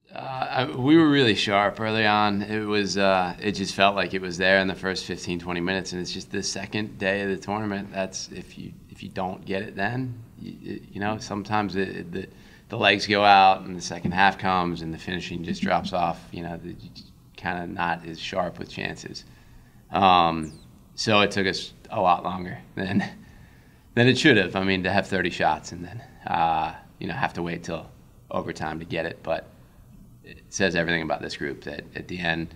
We were really sharp early on. It just felt like it was there in the first 15, 20 minutes, and it's just the second day of the tournament. That's if you don't get it then, sometimes the legs go out and the second half comes and the finishing just drops off. You're kind of not as sharp with chances. So it took us a lot longer than it should have. I mean, to have 30 shots and then have to wait till overtime to get it, but it says everything about this group that at the end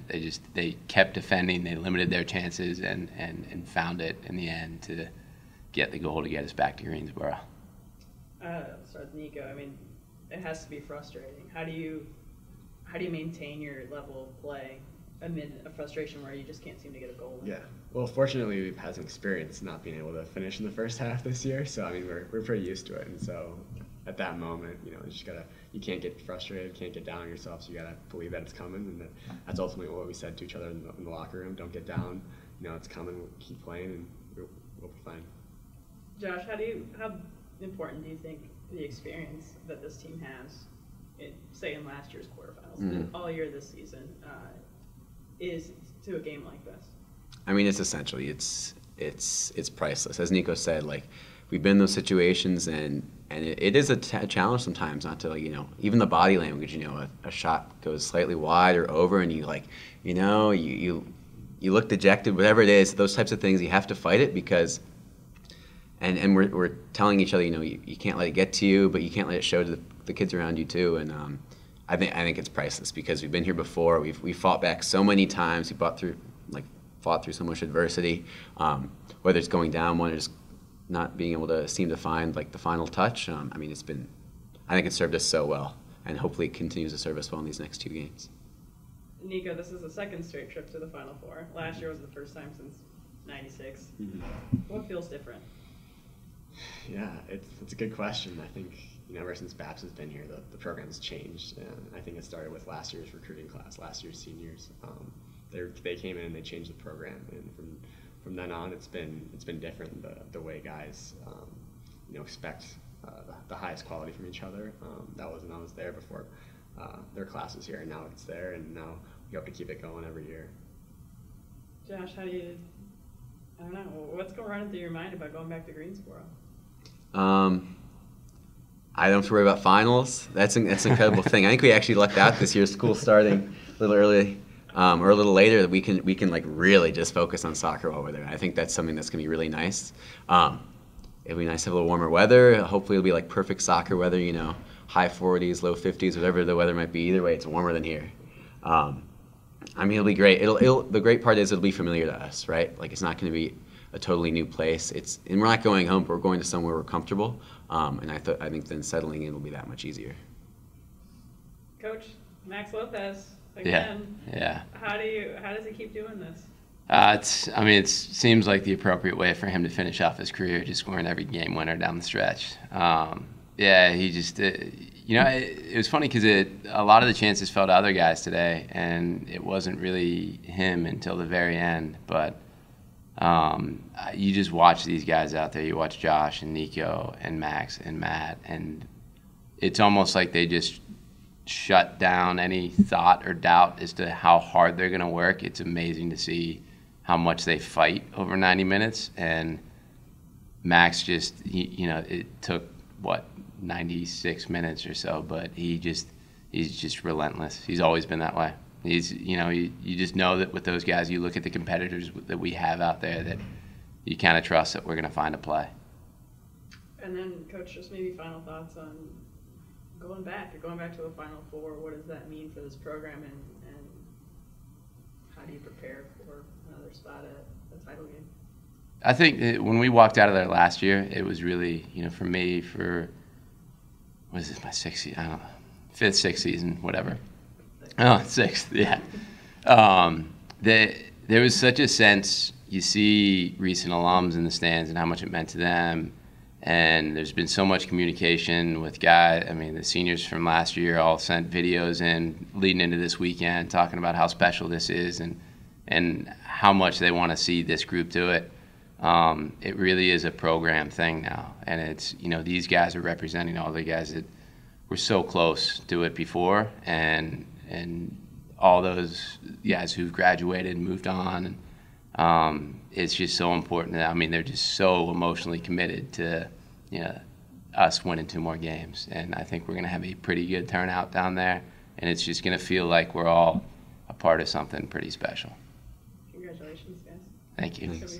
they kept defending, they limited their chances and found it in the end to get the goal to get us back to Greensboro. I'll start with Nicco. I mean, it has to be frustrating. How do you maintain your level of play amid a frustration where you just can't seem to get a goal in? Yeah. Well, fortunately, we've had some experience not being able to finish in the first half this year, so I mean we're pretty used to it. And so at that moment, you can't get frustrated, can't get down on yourself, so you gotta believe that it's coming, and that's ultimately what we said to each other in the locker room. Don't get down. It's coming. We'll keep playing, and we'll be fine. Josh, how important do you think the experience that this team has, say in last year's quarterfinals, and all year this season, is to a game like this? I mean, it's essentially it's priceless. As Nicco said, like we've been in those situations, and it is a challenge sometimes not to even the body language. A shot goes slightly wide or over, and you look dejected. Whatever it is, those types of things, you have to fight it because. And we're telling each other, you can't let it get to you, but you can't let it show to the kids around you too. And I think it's priceless because we've been here before. We fought back so many times. We fought through so much adversity. Whether it's going down one or just not being able to seem to find the final touch. I think it's served us so well, and hopefully it continues to serve us well in these next two games. Nicco, this is the second straight trip to the Final Four. Last year was the first time since '96. Mm-hmm. What feels different? Yeah, it's a good question. I think ever since Babst has been here, the program's changed, and I think it started with last year's recruiting class, last year's seniors. They came in and they changed the program, and from then on, it's been different. The way guys expect the highest quality from each other. That wasn't always there before their classes here, and now it's there, and now we hope to keep it going every year. Josh, I don't know. What's going on through your mind about going back to Greensboro? I don't have to worry about finals. That's an incredible thing. I think we actually lucked out this year. School starting a little early or a little later. That we can really just focus on soccer while we're there. I think that's something that's gonna be really nice. It'll be nice to have a little warmer weather. Hopefully it'll be perfect soccer weather. High 40s, low 50s, whatever the weather might be. Either way, it's warmer than here. It'll be great. The great part is it'll be familiar to us, right? It's not going to be a totally new place. And we're not going home, but we're going to somewhere we're comfortable. And I think then settling in will be that much easier. Coach, Max Lopez again. Yeah. How does he keep doing this? It seems like the appropriate way for him to finish off his career, just scoring every game winner down the stretch. He just. It was funny because a lot of the chances fell to other guys today, and it wasn't really him until the very end. But you just watch these guys out there. You watch Josh and Nicco and Max and Matt, and it's almost like they just shut down any thought or doubt as to how hard they're going to work. It's amazing to see how much they fight over 90 minutes. And Max just, it took, 96 minutes or so, but he's just relentless. He's always been that way. You just know that with those guys, you look at the competitors that we have out there that you kind of trust that we're going to find a play. And then, Coach, just maybe final thoughts on going back to the Final Four. What does that mean for this program, and how do you prepare for another spot at the title game? I think when we walked out of there last year, it was really, for me, what is this, my sixth season? I don't know, fifth, sixth season, whatever. Oh, sixth, yeah. There was such a sense, you see recent alums in the stands and how much it meant to them, and there's been so much communication with guys. The seniors from last year all sent videos in leading into this weekend talking about how special this is and how much they want to see this group do it. It really is a program thing now, and it's these guys are representing all the guys that were so close to it before, and all those guys who've graduated and moved on, and it's just so important. I mean, they're just so emotionally committed to, you know, us winning 2 more games, and I think we're going to have a pretty good turnout down there, and it's just going to feel like we're all a part of something pretty special. Congratulations, guys. Thank you. Thanks.